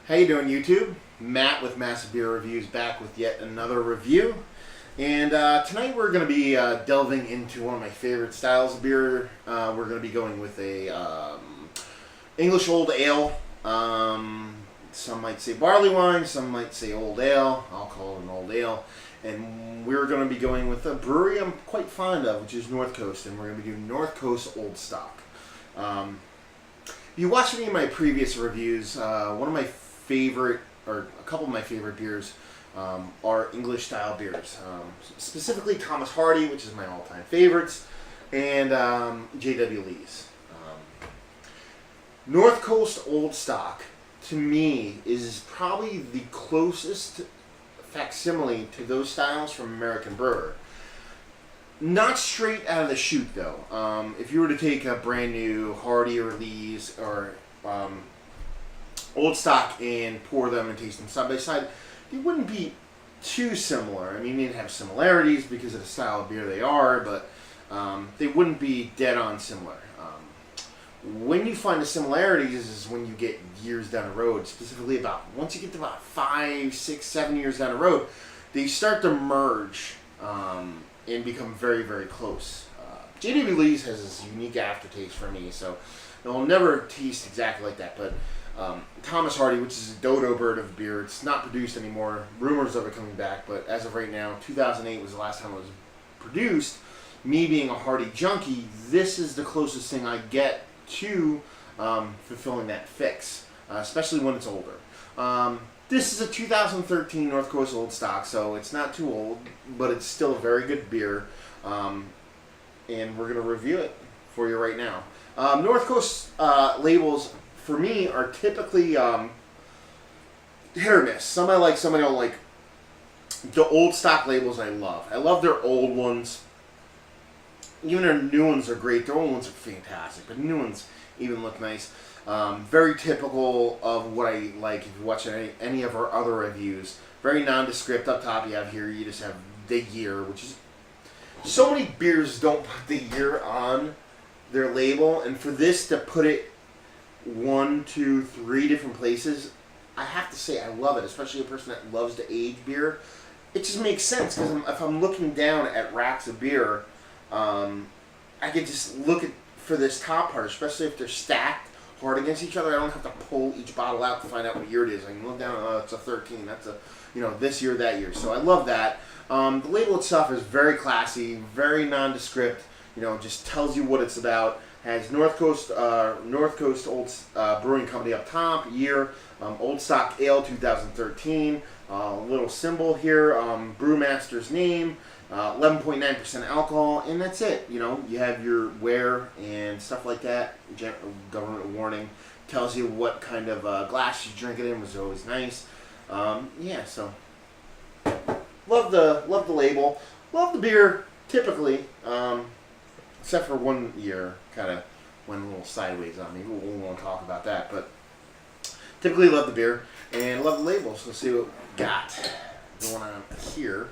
How you doing, YouTube? Matt with Massive Beer Reviews back with yet another review. And tonight we're going to be delving into one of my favorite styles of beer. We're going to be going with a English Old Ale. Some might say Barleywine, some might say Old Ale. I'll call it an Old Ale. And we're going to be going with a brewery I'm quite fond of, which is North Coast. And we're going to be doing North Coast Old Stock. If you watched any of my previous reviews, one of my favorite, or a couple of my favorite beers are English style beers. Specifically Thomas Hardy, which is my all-time favorites, and J.W. Lee's. North Coast Old Stock, to me, is probably the closest facsimile to those styles from American Brewer. Not straight out of the chute, though. If you were to take a brand new Hardy or Lee's or Old Stock and pour them and taste them side by side, they wouldn't be too similar. I mean, they'd have similarities because of the style of beer they are, but they wouldn't be dead on similar. When you find the similarities is when you get years down the road, specifically about once you get to about 5, 6, 7 years down the road, they start to merge and become very, very close. J.W. Lee's has this unique aftertaste for me, so it'll never taste exactly like that, but Thomas Hardy, which is a dodo bird of beer, it's not produced anymore. Rumors of it coming back, but as of right now, 2008 was the last time it was produced. Me being a Hardy junkie, this is the closest thing I get to fulfilling that fix, especially when it's older. This is a 2013 North Coast Old Stock, so it's not too old, but it's still a very good beer, and we're going to review it for you right now. North Coast labels, for me, are typically hit or miss. Some I like, some I don't like. The Old Stock labels I love. I love their old ones. Even their new ones are great. Their old ones are fantastic, but new ones even look nice. Very typical of what I like if you watch any of our other reviews. Very nondescript. Up top you have here, you just have the year, which is... So many beers don't put the year on their label, and for this to put it 1, 2, 3 different places, I have to say I love it, especially a person that loves to age beer. It just makes sense, because if I'm looking down at racks of beer, I could just look for this top part, especially if they're stacked hard against each other. I don't have to pull each bottle out to find out what year it is. I can look down, oh, it's a 13. That's a, this year, that year. So I love that. The label itself is very classy, very nondescript. Just tells you what it's about. Has North Coast Old Brewing Company up top, year, Old Stock Ale 2013. Little symbol here, brewmaster's name. 11.9% alcohol, and that's it. You have your wear and stuff like that. Government warning tells you what kind of glass you drink it in, which is always nice. Yeah, so love the label, love the beer typically, except for one year, kind of went a little sideways on me. We won't talk about that, but typically love the beer and love the label. So let's see what we got going on here.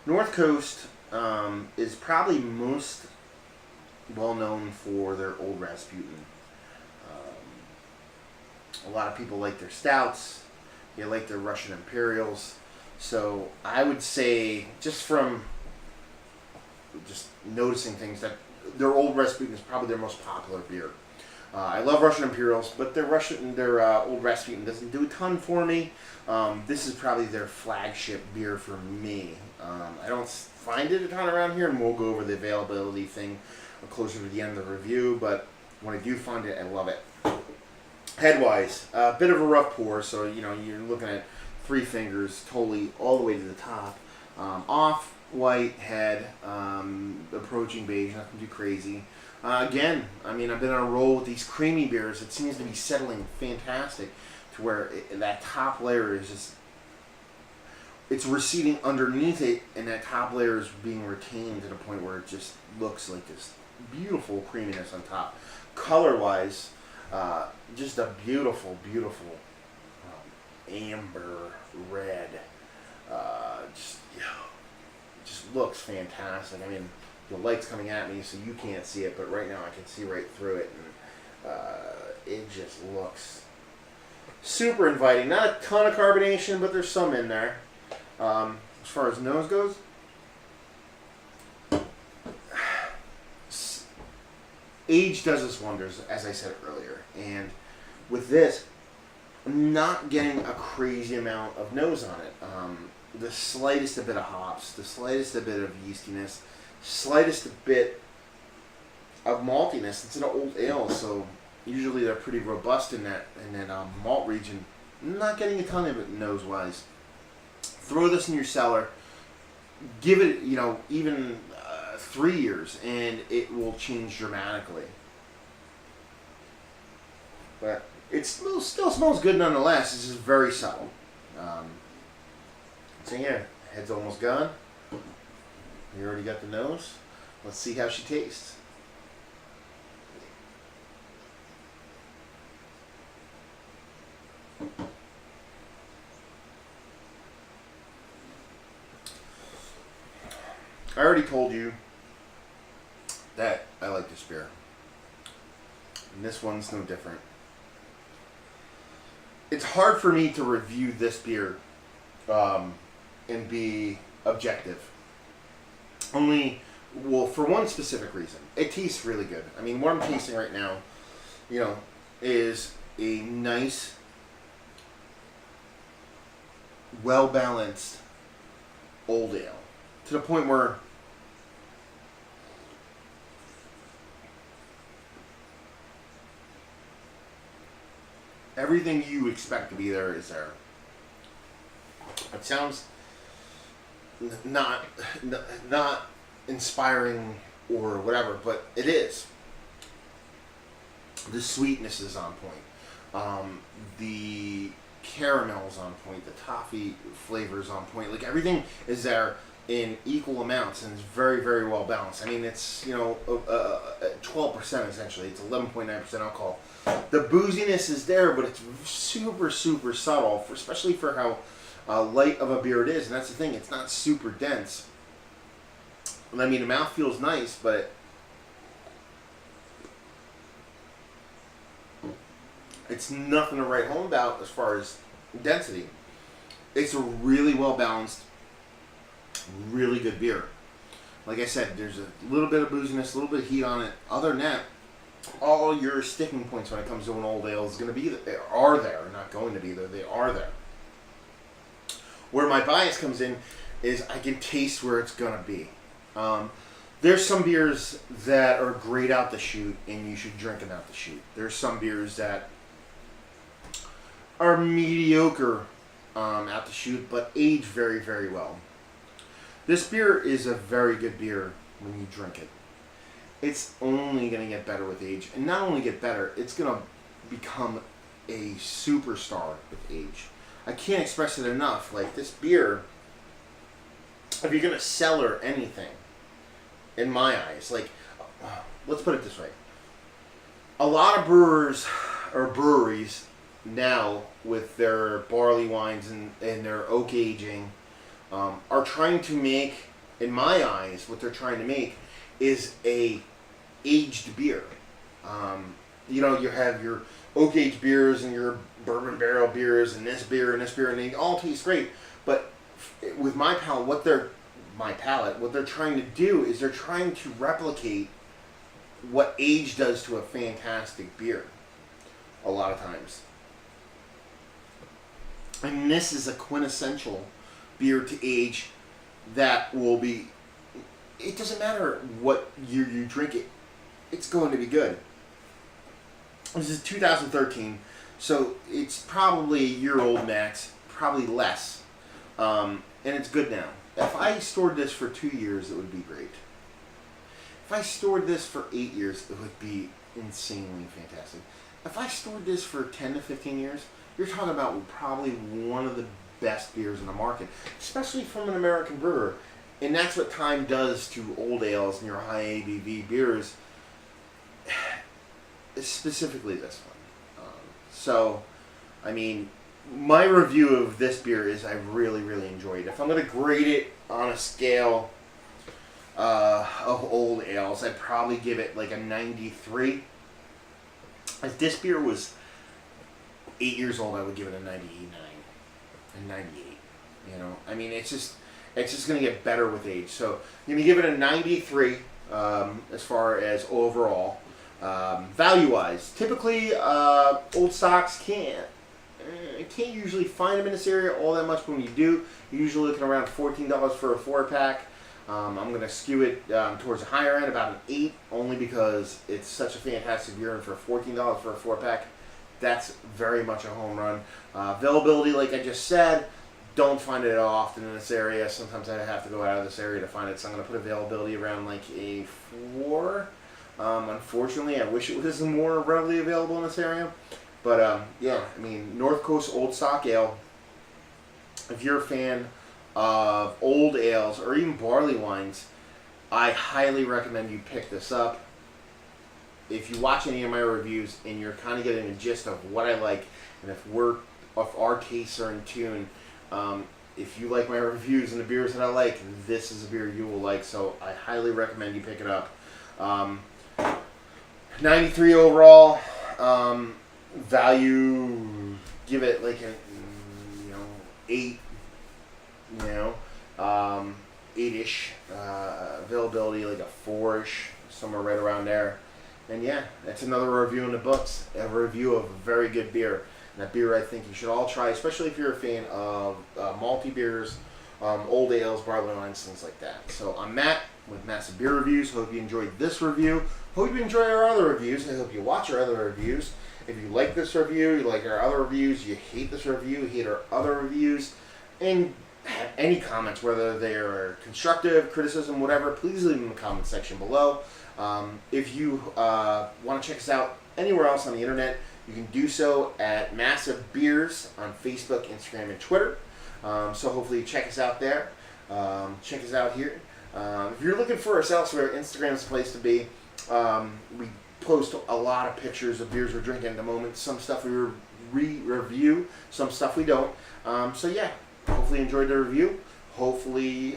North Coast is probably most well known for their Old Rasputin. A lot of people like their stouts. They like their Russian Imperials. So I would say, just from just noticing things, that their Old Rasputin is probably their most popular beer. I love Russian Imperials, but their Old Rasputin doesn't do a ton for me. This is probably their flagship beer for me. I don't find it a ton around here, and we'll go over the availability thing closer to the end of the review, but when I do find it, I love it. Headwise, a bit of a rough pour, so you're looking at 3 fingers totally all the way to the top. Off-white head, approaching beige, nothing too crazy. Again, I've been on a roll with these creamy beers. It seems to be settling fantastic to where that top layer is just, it's receding underneath it, and that top layer is being retained to the point where it just looks like this beautiful creaminess on top. Color-wise, just a beautiful, beautiful amber red. Just looks fantastic. I mean, the light's coming at me, so you can't see it, but right now I can see right through it, and it just looks super inviting. Not a ton of carbonation, but there's some in there. As far as nose goes, age does us wonders, as I said earlier. And with this, I'm not getting a crazy amount of nose on it. The slightest a bit of hops, the slightest a bit of yeastiness, slightest a bit of maltiness. It's an old ale, so usually they're pretty robust in that malt region. I'm not getting a ton of it nose-wise. Throw this in your cellar. Give it, even 3 years, and it will change dramatically. But it still smells good nonetheless. It's just very subtle. So yeah, head's almost gone. You already got the nose. Let's see how she tastes. I already told you that I like this beer. And this one's no different. It's hard for me to review this beer and be objective. For one specific reason. It tastes really good. I mean, what I'm tasting right now, is a nice, well-balanced old ale. To the point where everything you expect to be there is there. It sounds not inspiring or whatever, but it is. The sweetness is on point. The caramel's on point. The toffee flavor's on point. Like, everything is there in equal amounts, and it's very, very well balanced. I mean, it's 12% essentially. It's 11.9% alcohol. The booziness is there, but it's super, super subtle, especially for how light of a beer it is. And that's the thing; it's not super dense. I mean, the mouth feels nice, but it's nothing to write home about as far as density. It's a really well balanced, really good beer. Like I said, there's a little bit of booziness, a little bit of heat on it. Other than that, all your sticking points when it comes to an old ale is going to be that they are there, not going to be there. They are there. Where my bias comes in is I can taste where it's going to be. There's some beers that are great out the chute, and you should drink them out the chute. There's some beers that are mediocre out the chute, but age very, very well. This beer is a very good beer when you drink it. It's only going to get better with age. And not only get better, it's going to become a superstar with age. I can't express it enough. Like, this beer, if you're going to cellar anything, in my eyes, like, let's put it this way. A lot of brewers or breweries now, with their barley wines and their oak aging, are trying to make, in my eyes, what they're trying to make is a aged beer. You have your oak aged beers and your bourbon barrel beers and this beer, and they all taste great. But with my palate, what they're trying to do is they're trying to replicate what age does to a fantastic beer a lot of times. And this is a quintessential beer to age that will be, it doesn't matter what year you drink it, it's going to be good. This is 2013, so it's probably a year old max, probably less, and it's good now. If I stored this for 2 years, it would be great. If I stored this for 8 years, it would be insanely fantastic. If I stored this for 10 to 15 years, you're talking about probably one of the best beers in the market, especially from an American brewer. And that's what time does to old ales and your high ABV beers, specifically this one. So, I mean, my review of this beer is I really, really enjoyed it. If I'm going to grade it on a scale of old ales, I'd probably give it like a 93. If this beer was 8 years old, I would give it a 99, a 98. You know, I mean, it's just gonna get better with age. So I'm gonna give it a 93 as far as overall. Value wise, typically old stocks can't usually find them in this area all that much, but when you do, you're usually looking around $14 for a 4-pack. I'm going to skew it towards the higher end, about an 8, only because it's such a fantastic beer, and for $14 for a 4-pack, that's very much a home run. Availability, like I just said, don't find it often in this area. Sometimes I have to go out of this area to find it, so I'm going to put availability around like a 4. Unfortunately, I wish it was more readily available in this area. But yeah, I mean, North Coast Old Stock Ale, if you're a fan of old ales or even barley wines, I highly recommend you pick this up. If you watch any of my reviews and you're kind of getting a gist of what I like, and if our tastes are in tune, if you like my reviews and the beers that I like, this is a beer you will like. So I highly recommend you pick it up. 93 overall. Value, give it like a 8. 8-ish. Availability like a 4-ish, somewhere right around there. And yeah, that's another review in the books. A review of a very good beer. And that beer I think you should all try, especially if you're a fan of malty beers, old ales, barley wines, things like that. So I'm Matt with Massive Beer Reviews. Hope you enjoyed this review. Hope you enjoy our other reviews. I hope you watch our other reviews. If you like this review, you like our other reviews, you hate this review, you hate our other reviews, and have any comments, whether they are constructive, criticism, whatever, please leave them in the comment section below. If you want to check us out anywhere else on the internet, you can do so at Massive Beers on Facebook, Instagram, and Twitter. So hopefully you check us out there. Check us out here. If you're looking for us elsewhere, Instagram's the place to be. We post a lot of pictures of beers we're drinking at the moment. Some stuff we review, some stuff we don't. So yeah, hopefully you enjoyed the review. Hopefully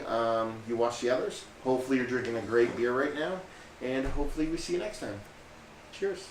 you watch the others. Hopefully you're drinking a great beer right now. And hopefully we see you next time. Cheers.